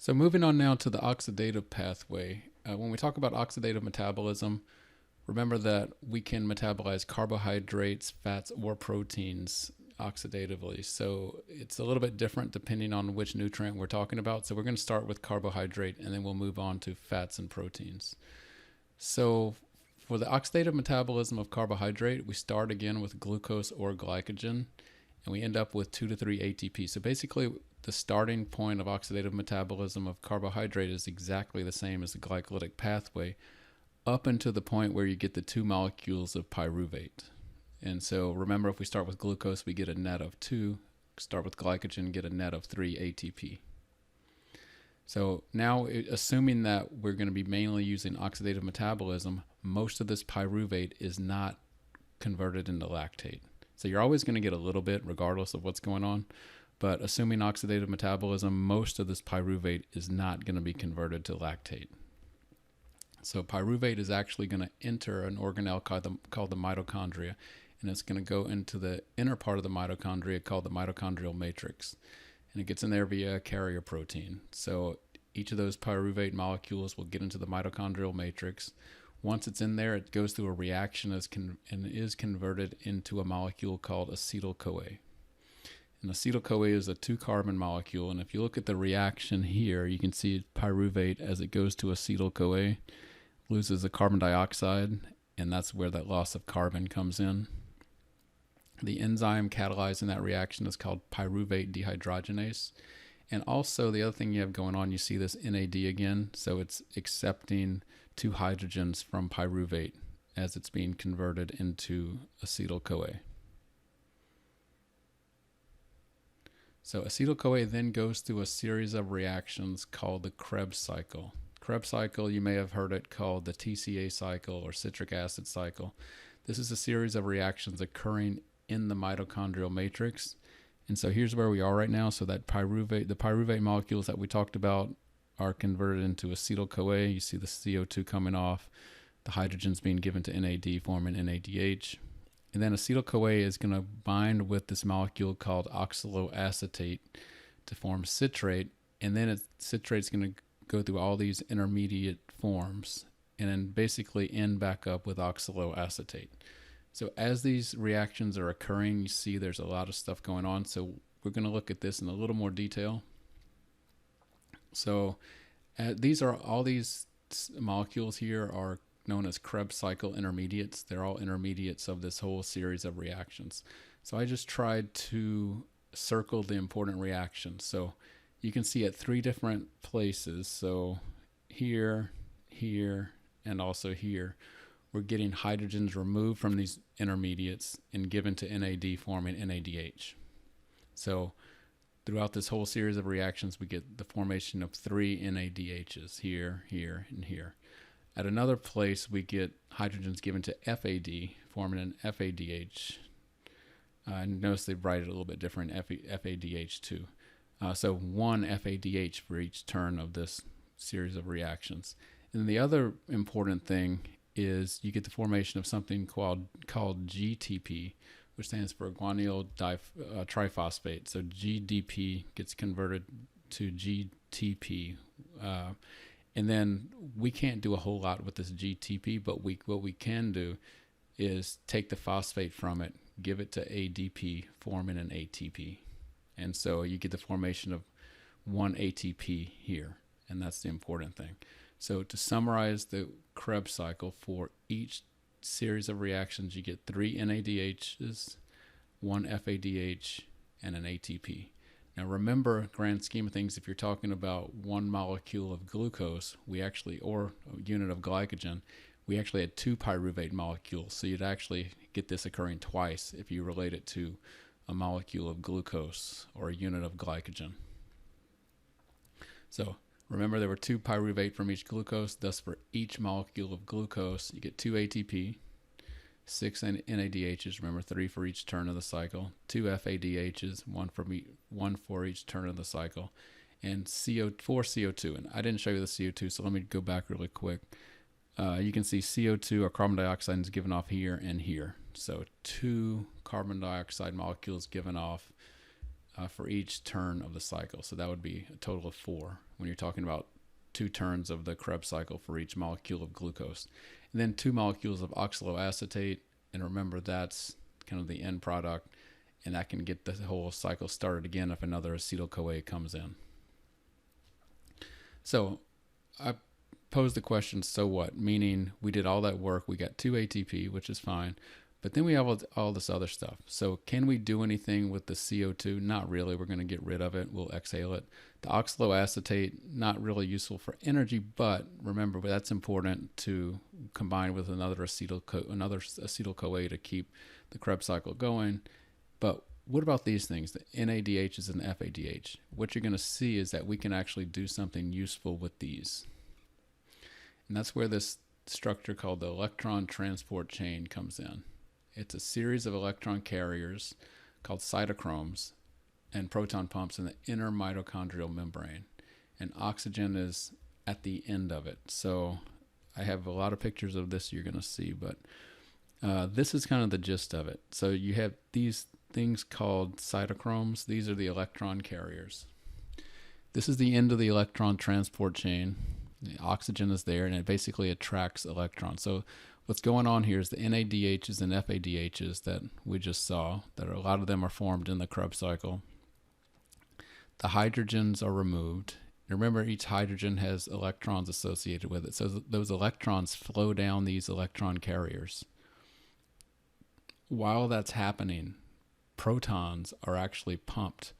So moving on now to the oxidative pathway. When we talk about oxidative metabolism, remember that we can metabolize carbohydrates, fats, or proteins oxidatively. So it's a little bit different depending on which nutrient we're talking about. So we're going to start with carbohydrate and then we'll move on to fats and proteins. So for the oxidative metabolism of carbohydrate, we start again with glucose or glycogen and we end up with 2 to 3 ATP. So basically, the starting point of oxidative metabolism of carbohydrate is exactly the same as the glycolytic pathway up until the point where you get the 2 molecules of pyruvate. And so remember, if we start with glucose, we get a net of 2. Start with glycogen, get a net of 3 ATP. So now, assuming that we're going to be mainly using oxidative metabolism, most of this pyruvate is not converted into lactate. So you're always going to get a little bit regardless of what's going on. But assuming oxidative metabolism, most of this pyruvate is not going to be converted to lactate. So pyruvate is actually going to enter an organelle called the mitochondria, and it's going to go into the inner part of the mitochondria called the mitochondrial matrix. And it gets in there via a carrier protein. So each of those pyruvate molecules will get into the mitochondrial matrix. Once it's in there, it goes through a reaction and is converted into a molecule called acetyl-CoA. And acetyl-CoA is a 2-carbon molecule, and if you look at the reaction here, you can see pyruvate, as it goes to acetyl-CoA, loses the carbon dioxide, and that's where that loss of carbon comes in. The enzyme catalyzing that reaction is called pyruvate dehydrogenase. And also the other thing you have going on, you see this NAD again, so it's accepting 2 hydrogens from pyruvate as it's being converted into acetyl-CoA. So acetyl-CoA then goes through a series of reactions called the Krebs cycle. Krebs cycle, you may have heard it called the TCA cycle or citric acid cycle. This is a series of reactions occurring in the mitochondrial matrix. And so here's where we are right now. So that the pyruvate molecules that we talked about are converted into acetyl-CoA. You see the CO2 coming off, the hydrogens being given to NAD, forming NADH. And then acetyl-CoA is going to bind with this molecule called oxaloacetate to form citrate. And then citrate's going to go through all these intermediate forms and then basically end back up with oxaloacetate. So as these reactions are occurring, you see there's a lot of stuff going on. So we're going to look at this in a little more detail. So all these molecules here are known as Krebs cycle intermediates. They're all intermediates of this whole series of reactions. So I just tried to circle the important reactions. So you can see at 3 different places. So here, here, and also here, we're getting hydrogens removed from these intermediates and given to NAD, forming NADH. So throughout this whole series of reactions, we get the formation of 3 NADHs here, here, and here. At another place, we get hydrogens given to FAD, forming an FADH. Notice they write it a little bit different, FADH2. So 1 FADH for each turn of this series of reactions. And the other important thing is you get the formation of something called GTP, which stands for guanylyl triphosphate. So GDP gets converted to GTP. And then we can't do a whole lot with this GTP, but what we can do is take the phosphate from it, give it to ADP, forming an ATP. And so you get the formation of 1 ATP here, and that's the important thing. So to summarize the Krebs cycle, for each series of reactions, you get 3 NADHs, 1 FADH, and an ATP. Now remember, grand scheme of things, if you're talking about 1 molecule of glucose, or a unit of glycogen, we actually had 2 pyruvate molecules. So you'd actually get this occurring twice if you relate it to a molecule of glucose or a unit of glycogen. So remember, there were 2 pyruvate from each glucose. Thus, for each molecule of glucose, you get 2 ATP, 6 NADHs, remember 3 for each turn of the cycle, 2 FADHs, 1 for each turn of the cycle, and 4 CO2. And I didn't show you the CO2, so let me go back really quick. You can see CO2 or carbon dioxide is given off here and here. So 2 carbon dioxide molecules given off for each turn of the cycle. So that would be a total of 4 when you're talking about 2 turns of the Krebs cycle for each molecule of glucose. And then 2 molecules of oxaloacetate. And remember, that's kind of the end product. And that can get the whole cycle started again if another acetyl-CoA comes in. So I posed the question, so what? Meaning we did all that work. We got 2 ATP, which is fine. But then we have all this other stuff. So can we do anything with the CO2? Not really. We're going to get rid of it. We'll exhale it. The oxaloacetate, not really useful for energy, but remember, that's important to combine with another acetyl-CoA to keep the Krebs cycle going. But what about these things, the NADHs and FADH? What you're going to see is that we can actually do something useful with these. And that's where this structure called the electron transport chain comes in. It's a series of electron carriers called cytochromes and proton pumps in the inner mitochondrial membrane. And oxygen is at the end of it. So I have a lot of pictures of this you're going to see, but this is kind of the gist of it. So you have these things called cytochromes. These are the electron carriers. This is the end of the electron transport chain. The oxygen is there, and it basically attracts electrons. So what's going on here is the NADHs and FADHs that we just saw, that a lot of them are formed in the Krebs cycle. The hydrogens are removed. Remember, each hydrogen has electrons associated with it. So those electrons flow down these electron carriers. While that's happening, protons are actually pumped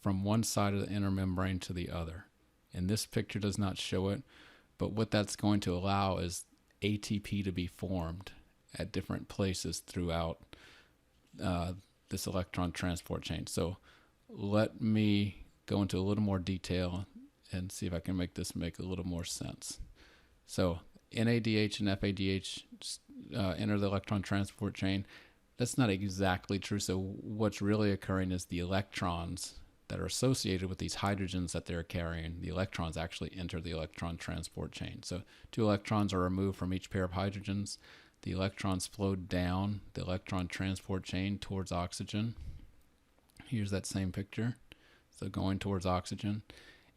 from one side of the inner membrane to the other. And this picture does not show it, but what that's going to allow is ATP to be formed at different places throughout this electron transport chain. So let me go into a little more detail and see if I can make this make a little more sense. So NADH and FADH enter the electron transport chain. That's not exactly true. So what's really occurring is the electrons that are associated with these hydrogens that they're carrying, the electrons actually enter the electron transport chain. So 2 electrons are removed from each pair of hydrogens. The electrons flow down the electron transport chain towards oxygen. Here's that same picture. So going towards oxygen.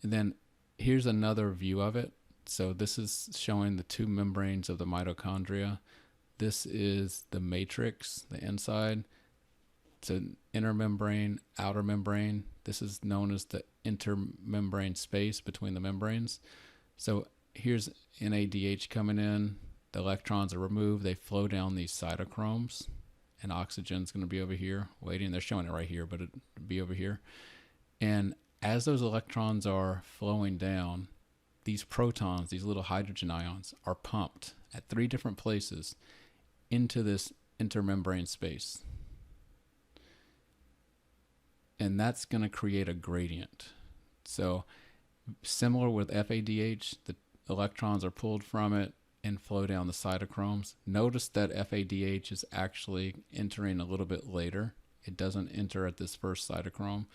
And then here's another view of it. So this is showing the 2 membranes of the mitochondria. This is the matrix, the inside. It's an inner membrane, outer membrane. This is known as the intermembrane space between the membranes. So here's NADH coming in. The electrons are removed. They flow down these cytochromes, and oxygen's going to be over here waiting. They're showing it right here, but it'll be over here. And as those electrons are flowing down, these protons, these little hydrogen ions, are pumped at 3 different places into this intermembrane space. And that's going to create a gradient. So similar with FADH, the electrons are pulled from it and flow down the cytochromes. Notice that FADH is actually entering a little bit later. It doesn't enter at this first cytochrome.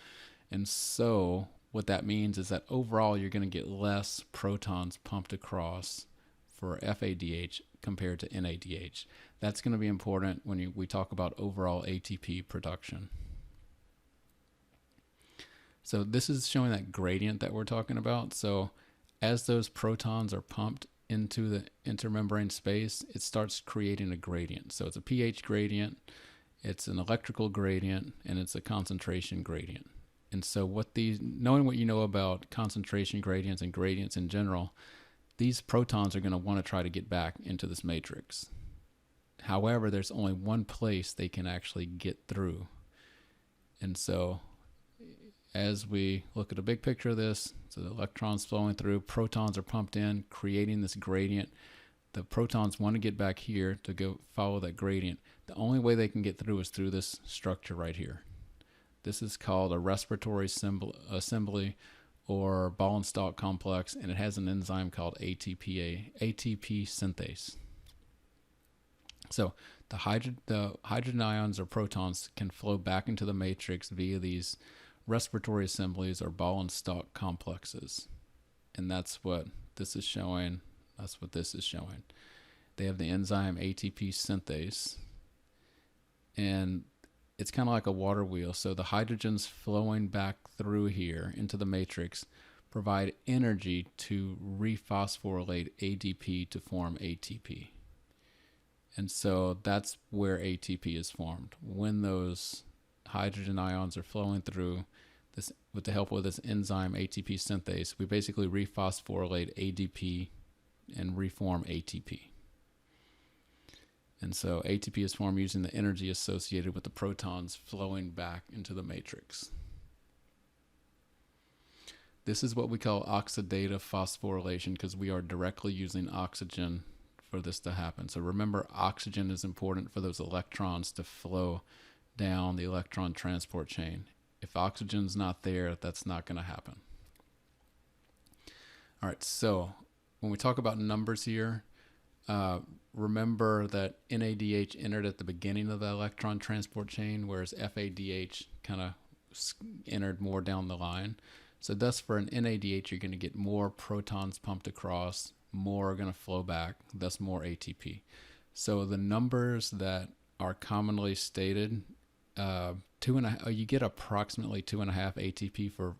And so what that means is that overall you're going to get less protons pumped across for FADH compared to NADH. That's going to be important when we talk about overall ATP production. So this is showing that gradient that we're talking about. So as those protons are pumped into the intermembrane space, it starts creating a gradient. So it's a pH gradient, it's an electrical gradient, and it's a concentration gradient. And so knowing what you know about concentration gradients and gradients in general, these protons are going to want to try to get back into this matrix. However, there's only one place they can actually get through. And so as we look at a big picture of this, so the electrons flowing through, protons are pumped in, creating this gradient. The protons want to get back here to go follow that gradient. The only way they can get through is through this structure right here. This is called a respiratory assembly or ball and stalk complex, and it has an enzyme called ATP synthase. So the hydrogen ions or protons can flow back into the matrix via these respiratory assemblies or ball and stalk complexes. And that's what this is showing. That's what this is showing. They have the enzyme ATP synthase, and it's kind of like a water wheel. So the hydrogens flowing back through here into the matrix provide energy to rephosphorylate ADP to form ATP. And so that's where ATP is formed. When those hydrogen ions are flowing through this, with the help of this enzyme ATP synthase, we basically rephosphorylate ADP and reform ATP. And so ATP is formed using the energy associated with the protons flowing back into the matrix. This is what we call oxidative phosphorylation, because we are directly using oxygen for this to happen. So remember, oxygen is important for those electrons to flow down the electron transport chain. If oxygen's not there, that's not going to happen. All right, so when we talk about numbers here, remember that NADH entered at the beginning of the electron transport chain, whereas FADH kind of entered more down the line. So thus for an NADH, you're going to get more protons pumped across, more are going to flow back, thus more ATP. So the numbers that are commonly stated, you get approximately 2.5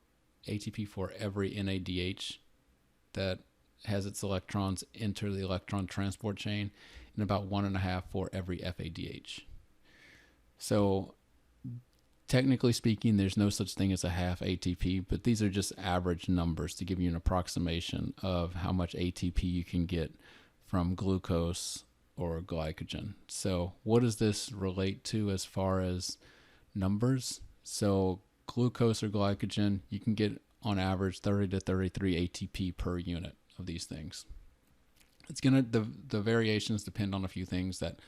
ATP for every NADH that has its electrons enter the electron transport chain, and about 1.5 for every FADH. So technically speaking, there's no such thing as a half ATP, but these are just average numbers to give you an approximation of how much ATP you can get from glucose or glycogen. So what does this relate to as far as numbers? So glucose or glycogen, you can get on average 30 to 33 ATP per unit of these things. It's gonna the variations depend on a few things that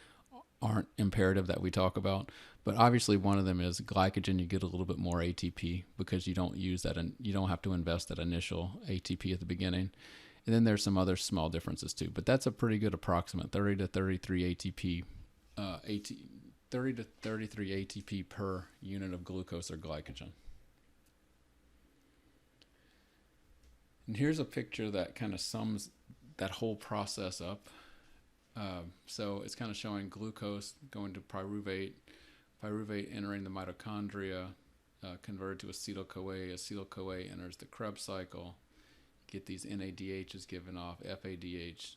aren't imperative that we talk about, but obviously one of them is glycogen. You get a little bit more ATP because you don't use that, and you don't have to invest that initial ATP at the beginning. And then there's some other small differences too, but that's a pretty good approximate 30 to 33 ATP, 30 to 33 ATP per unit of glucose or glycogen. And here's a picture that kind of sums that whole process up. So it's kind of showing glucose going to pyruvate, pyruvate entering the mitochondria, converted to acetyl-CoA. Acetyl-CoA enters the Krebs cycle. Get these NADHs given off, FADH.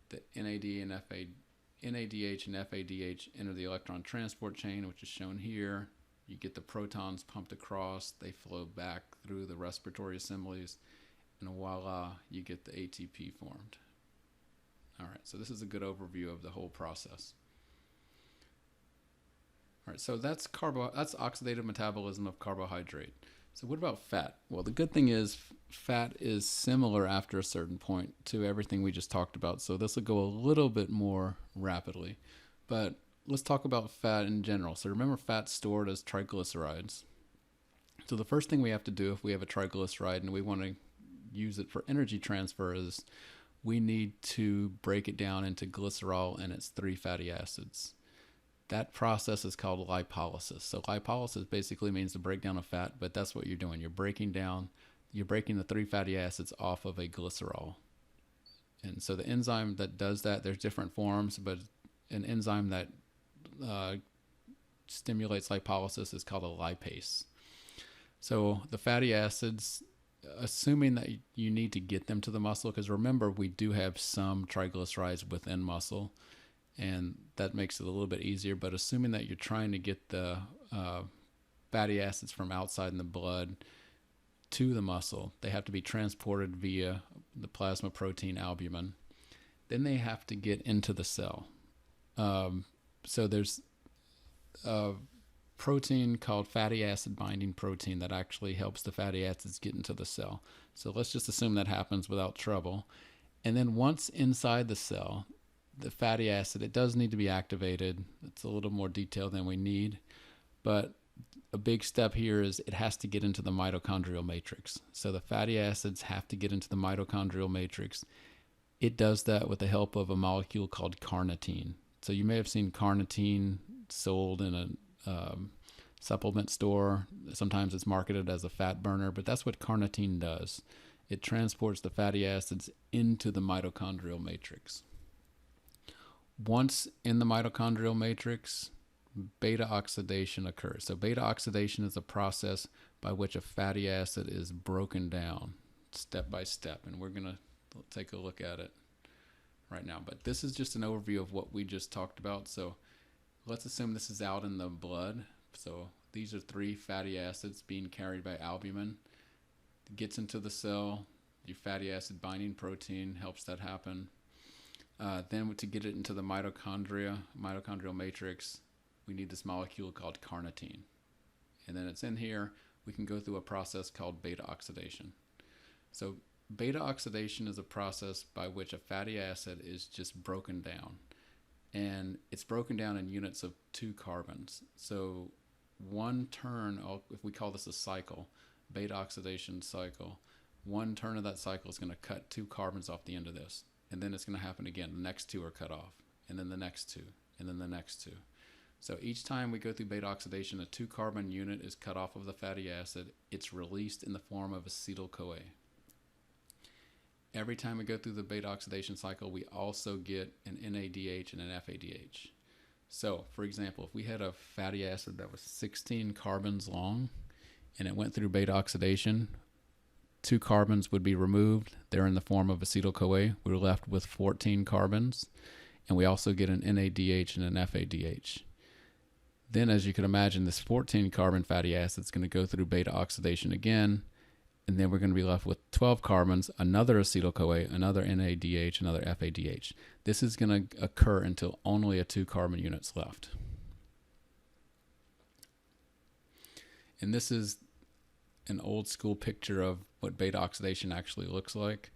The NADH and FADH enter the electron transport chain, which is shown here. You get the protons pumped across. They flow back through the respiratory assemblies, and voila, you get the ATP formed. All right, so this is a good overview of the whole process. All right, so that's oxidative metabolism of carbohydrate. So what about fat? Well, the good thing is fat is similar after a certain point to everything we just talked about. So this will go a little bit more rapidly. But let's talk about fat in general. So remember, fat's stored as triglycerides. So the first thing we have to do if we have a triglyceride and we want to use it for energy transfer is we need to break it down into glycerol and its 3 fatty acids. That process is called lipolysis. So lipolysis basically means the breakdown of fat, but that's what you're doing. You're breaking the 3 fatty acids off of a glycerol. And so the enzyme that does that, there's different forms, but an enzyme that stimulates lipolysis is called a lipase. So the fatty acids, assuming that you need to get them to the muscle, because remember, we do have some triglycerides within muscle, and that makes it a little bit easier. But assuming that you're trying to get the fatty acids from outside in the blood to the muscle, they have to be transported via the plasma protein albumin. Then they have to get into the cell. So there's a protein called fatty acid binding protein that actually helps the fatty acids get into the cell. So let's just assume that happens without trouble. And then once inside the cell, the fatty acid, it does need to be activated. It's a little more detail than we need, but a big step here is it has to get into the mitochondrial matrix. So the fatty acids have to get into the mitochondrial matrix. It does that with the help of a molecule called carnitine. So you may have seen carnitine sold in a supplement store. Sometimes it's marketed as a fat burner, but that's what carnitine does. It transports the fatty acids into the mitochondrial matrix. Once in the mitochondrial matrix, beta oxidation occurs. So beta oxidation is a process by which a fatty acid is broken down step by step. And we're going to take a look at it right now. But this is just an overview of what we just talked about. So let's assume this is out in the blood. So these are 3 fatty acids being carried by albumin. It gets into the cell. Your fatty acid binding protein helps that happen. Then to get it into the mitochondrial matrix, we need this molecule called carnitine. And then it's in here. We can go through a process called beta oxidation. So beta oxidation is a process by which a fatty acid is just broken down. And it's broken down in units of 2 carbons. So one turn, if we call this a cycle, beta oxidation cycle, one turn of that cycle is going to cut 2 carbons off the end of this. And then it's going to happen again. The next 2 are cut off. And then the next 2. And then the next 2. So each time we go through beta oxidation, a 2-carbon unit is cut off of the fatty acid. It's released in the form of acetyl-CoA. Every time we go through the beta oxidation cycle, we also get an NADH and an FADH. So, for example, if we had a fatty acid that was 16 carbons long and it went through beta oxidation, 2 carbons would be removed. They're in the form of acetyl-CoA. We're left with 14 carbons, and we also get an NADH and an FADH. Then, as you can imagine, this 14-carbon fatty acid is going to go through beta oxidation again, and then we're going to be left with 12 carbons, another acetyl-CoA, another NADH, another FADH. This is going to occur until only a 2-carbon unit's left. And this is an old school picture of what beta oxidation actually looks like.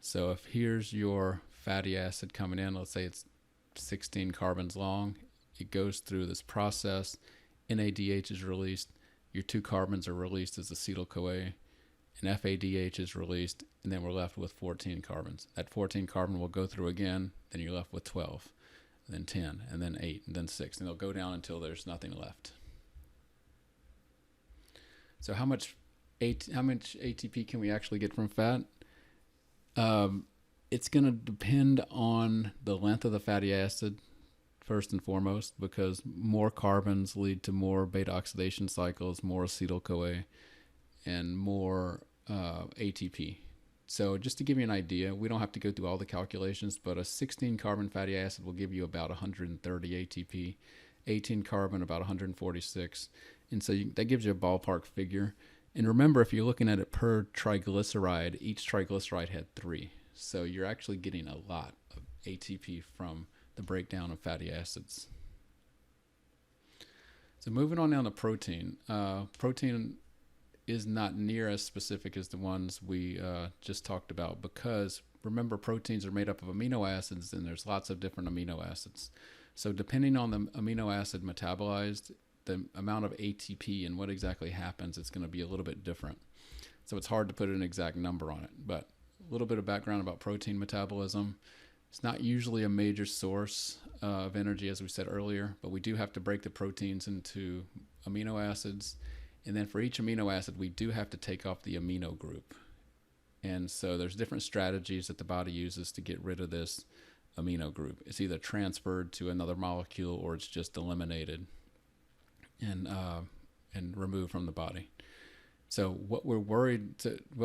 So if here's your fatty acid coming in, let's say it's 16 carbons long, it goes through this process, NADH is released, your 2 carbons are released as acetyl-CoA, and FADH is released, and then we're left with 14 carbons. That 14 carbon will go through again, then you're left with 12, and then 10, and then 8, and then 6, and they'll go down until there's nothing left. So how much ATP can we actually get from fat? It's going to depend on the length of the fatty acid, first and foremost, because more carbons lead to more beta oxidation cycles, more acetyl-CoA, and more ATP. So just to give you an idea, we don't have to go through all the calculations, but a 16-carbon fatty acid will give you about 130 ATP, 18 carbon about 146, and so that gives you a ballpark figure. And remember, if you're looking at it per triglyceride, each triglyceride had 3. So you're actually getting a lot of ATP from the breakdown of fatty acids. So moving on down to protein. Protein is not near as specific as the ones we just talked about, because remember, proteins are made up of amino acids, and there's lots of different amino acids. So depending on the amino acid metabolized, the amount of ATP and what exactly happens, it's going to be a little bit different. So it's hard to put an exact number on it, but a little bit of background about protein metabolism. It's not usually a major source of energy, as we said earlier, but we do have to break the proteins into amino acids. And then for each amino acid, we do have to take off the amino group. And so there's different strategies that the body uses to get rid of this amino group. It's either transferred to another molecule or it's just eliminated and removed from the body. So what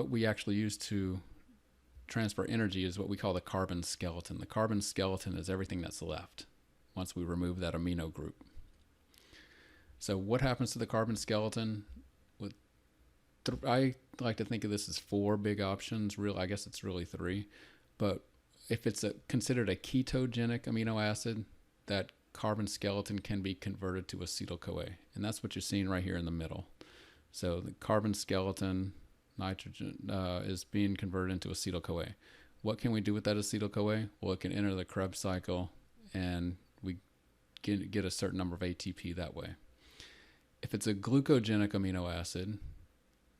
we actually use to transfer energy is what we call the carbon skeleton. The carbon skeleton is everything that's left once we remove that amino group. So what happens to the carbon skeleton? I like to think of this as 4 big options. I guess it's really 3. But if it's considered a ketogenic amino acid, that carbon skeleton can be converted to acetyl-CoA. And that's what you're seeing right here in the middle. So the carbon skeleton, nitrogen, is being converted into acetyl-CoA. What can we do with that acetyl-CoA? Well, it can enter the Krebs cycle, and we get a certain number of ATP that way. If it's a glucogenic amino acid,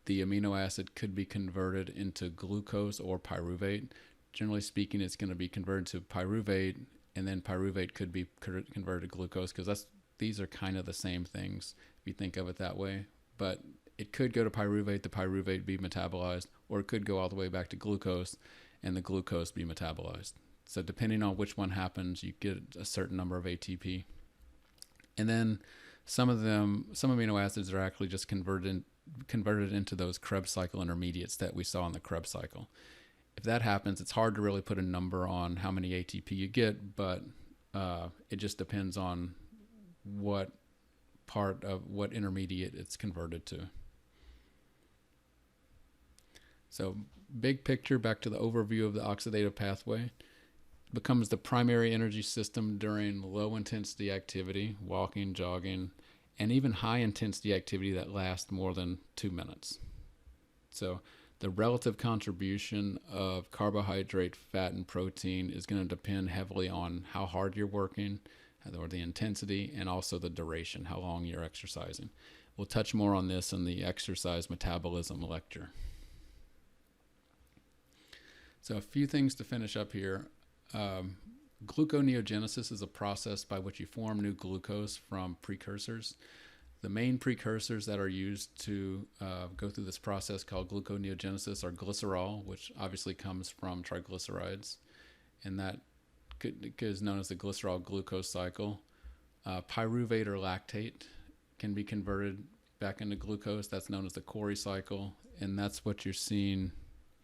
the amino acid could be converted into glucose or pyruvate. Generally speaking, it's going to be converted to pyruvate, and then pyruvate could be converted to glucose, because these are kind of the same things if you think of it that way. But it could go to pyruvate, the pyruvate be metabolized, or it could go all the way back to glucose, and the glucose be metabolized. So depending on which one happens, you get a certain number of ATP. And then some amino acids are actually just converted into those Krebs cycle intermediates that we saw in the Krebs cycle. If that happens, it's hard to really put a number on how many ATP you get, but it just depends on what part of what intermediate it's converted to. So big picture, back to the overview of the oxidative pathway. Becomes the primary energy system during low intensity activity, walking, jogging, and even high intensity activity that lasts more than 2 minutes. So the relative contribution of carbohydrate, fat, and protein is going to depend heavily on how hard you're working, or the intensity, and also the duration, how long you're exercising. We'll touch more on this in the exercise metabolism lecture. So a few things to finish up here. Gluconeogenesis is a process by which you form new glucose from precursors. The main precursors that are used to go through this process called gluconeogenesis are glycerol, which obviously comes from triglycerides, and that is known as the glycerol-glucose cycle. Pyruvate or lactate can be converted back into glucose. That's known as the Cori cycle, and that's what you're seeing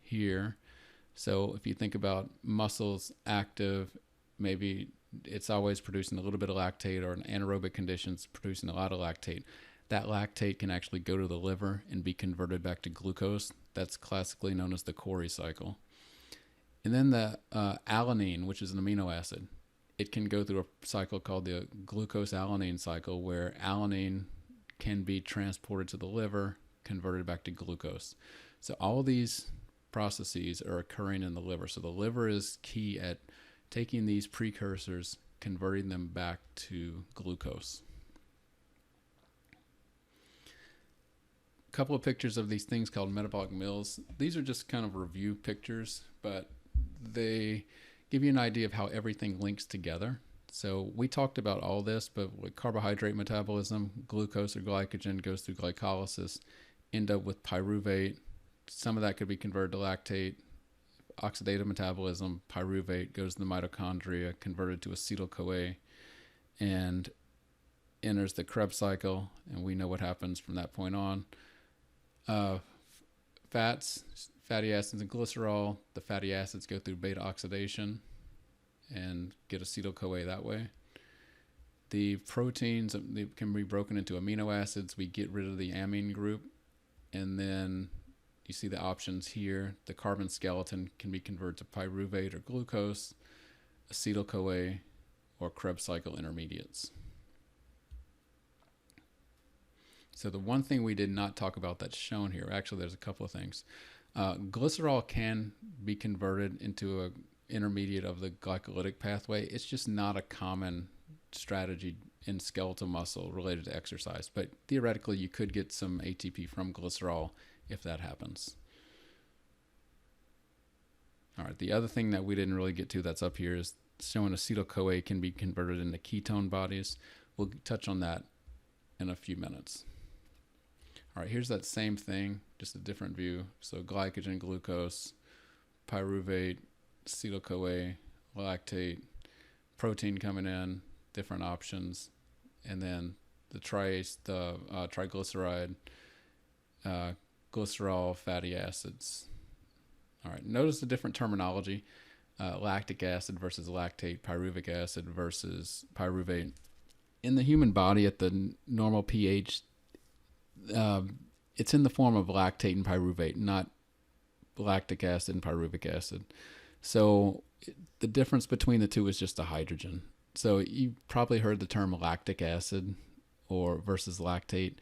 here. So if you think about muscles active, maybe it's always producing a little bit of lactate, or in anaerobic conditions producing a lot of lactate. That lactate can actually go to the liver and be converted back to glucose. That's classically known as the Cori cycle. And then the alanine, which is an amino acid, it can go through a cycle called the glucose-alanine cycle, where alanine can be transported to the liver, converted back to glucose. So all these processes are occurring in the liver. So the liver is key at taking these precursors, converting them back to glucose. A couple of pictures of these things called metabolic mills. These are just kind of review pictures, but they give you an idea of how everything links together. So we talked about all this, but with carbohydrate metabolism, glucose or glycogen goes through glycolysis, end up with pyruvate. Some of that could be converted to lactate. Oxidative metabolism, pyruvate goes to the mitochondria, converted to acetyl-CoA, and enters the Krebs cycle, and we know what happens from that point on. Fats, fatty acids, and glycerol. The fatty acids go through beta oxidation and get acetyl-CoA that way. The proteins, they can be broken into amino acids. We get rid of the amine group, and then you see the options here. The carbon skeleton can be converted to pyruvate or glucose, acetyl-CoA, or Krebs cycle intermediates. So the one thing we did not talk about that's shown here, actually there's a couple of things. Glycerol can be converted into an intermediate of the glycolytic pathway. It's just not a common strategy in skeletal muscle related to exercise, but theoretically you could get some ATP from glycerol if that happens. All right, the other thing that we didn't really get to that's up here is showing acetyl-CoA can be converted into ketone bodies. We'll touch on that in a few minutes. All right, here's that same thing, just a different view. So glycogen, glucose, pyruvate, acetyl-CoA, lactate, protein coming in, different options, and then the triglyceride, glycerol, fatty acids. All right, notice the different terminology. Lactic acid versus lactate, pyruvic acid versus pyruvate. In the human body at the normal pH, it's in the form of lactate and pyruvate, not lactic acid and pyruvic acid. So the difference between the two is just a hydrogen. So you probably heard the term lactic acid or versus lactate.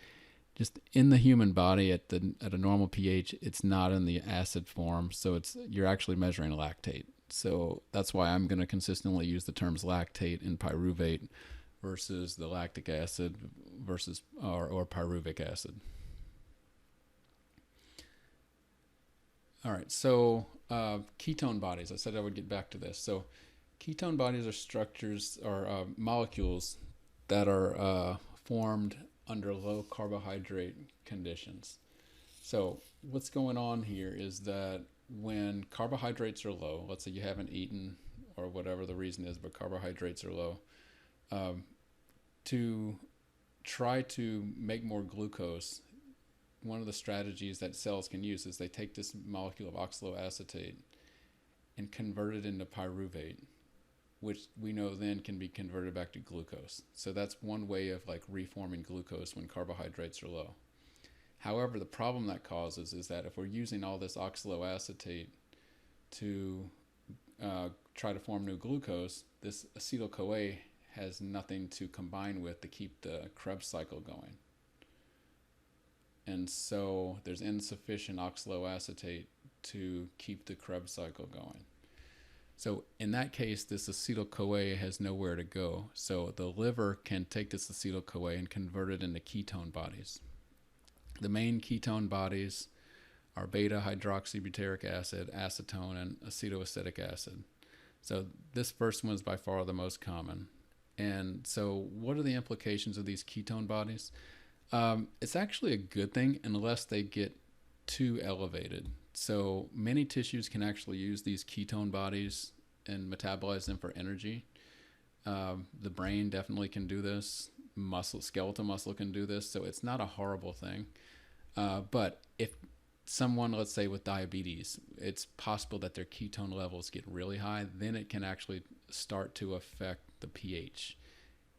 Just in the human body at a normal pH, it's not in the acid form, so you're actually measuring lactate. So that's why I'm going to consistently use the terms lactate and pyruvate versus the lactic acid versus or pyruvic acid. All right, so ketone bodies. I said I would get back to this. So ketone bodies are structures or molecules that are formed under low carbohydrate conditions. So what's going on here is that when carbohydrates are low, let's say you haven't eaten or whatever the reason is, but carbohydrates are low, To try to make more glucose, one of the strategies that cells can use is they take this molecule of oxaloacetate and convert it into pyruvate, which we know then can be converted back to glucose. So that's one way of like reforming glucose when carbohydrates are low. However, the problem that causes is that if we're using all this oxaloacetate to try to form new glucose, this acetyl-CoA has nothing to combine with to keep the Krebs cycle going. And so there's insufficient oxaloacetate to keep the Krebs cycle going. So in that case, this acetyl-CoA has nowhere to go. So the liver can take this acetyl-CoA and convert it into ketone bodies. The main ketone bodies are beta-hydroxybutyric acid, acetone, and acetoacetic acid. So this first one is by far the most common. And so what are the implications of these ketone bodies? It's actually a good thing unless they get too elevated. So many tissues can actually use these ketone bodies and metabolize them for energy. The brain definitely can do this. Skeletal muscle can do this. So it's not a horrible thing. But if someone, let's say with diabetes, it's possible that their ketone levels get really high, then it can actually start to affect the pH.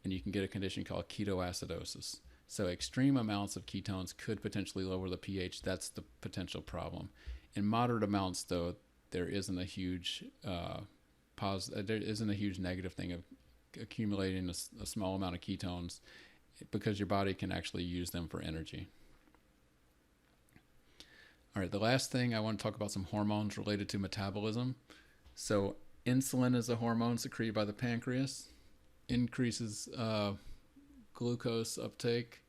And you can get a condition called ketoacidosis. So extreme amounts of ketones could potentially lower the pH. That's the potential problem. In moderate amounts, though, there isn't a huge negative thing of accumulating a small amount of ketones, because your body can actually use them for energy. All right, the last thing I want to talk about some hormones related to metabolism. So insulin is a hormone secreted by the pancreas, increases glucose uptake.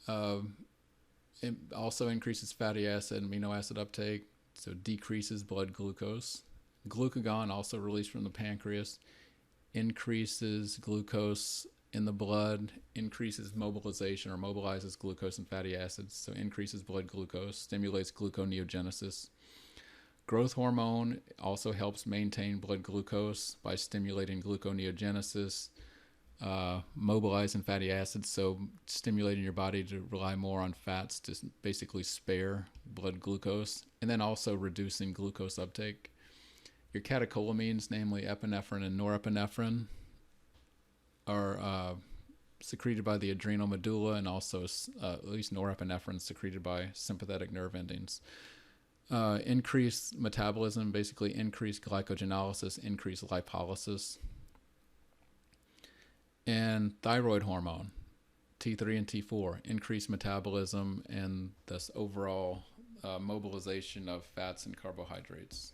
It also increases fatty acid and amino acid uptake, so decreases blood glucose. Glucagon, also released from the pancreas, increases glucose in the blood, increases mobilization or mobilizes glucose and fatty acids, so increases blood glucose, stimulates gluconeogenesis. Growth hormone also helps maintain blood glucose by stimulating gluconeogenesis, mobilizing fatty acids, so stimulating your body to rely more on fats to basically spare blood glucose, and then also reducing glucose uptake. Your catecholamines, namely epinephrine and norepinephrine, are secreted by the adrenal medulla, and also at least norepinephrine secreted by sympathetic nerve endings. Increased metabolism, basically increased glycogenolysis, increased lipolysis. And thyroid hormone, T3 and T4, increased metabolism and thus overall mobilization of fats and carbohydrates.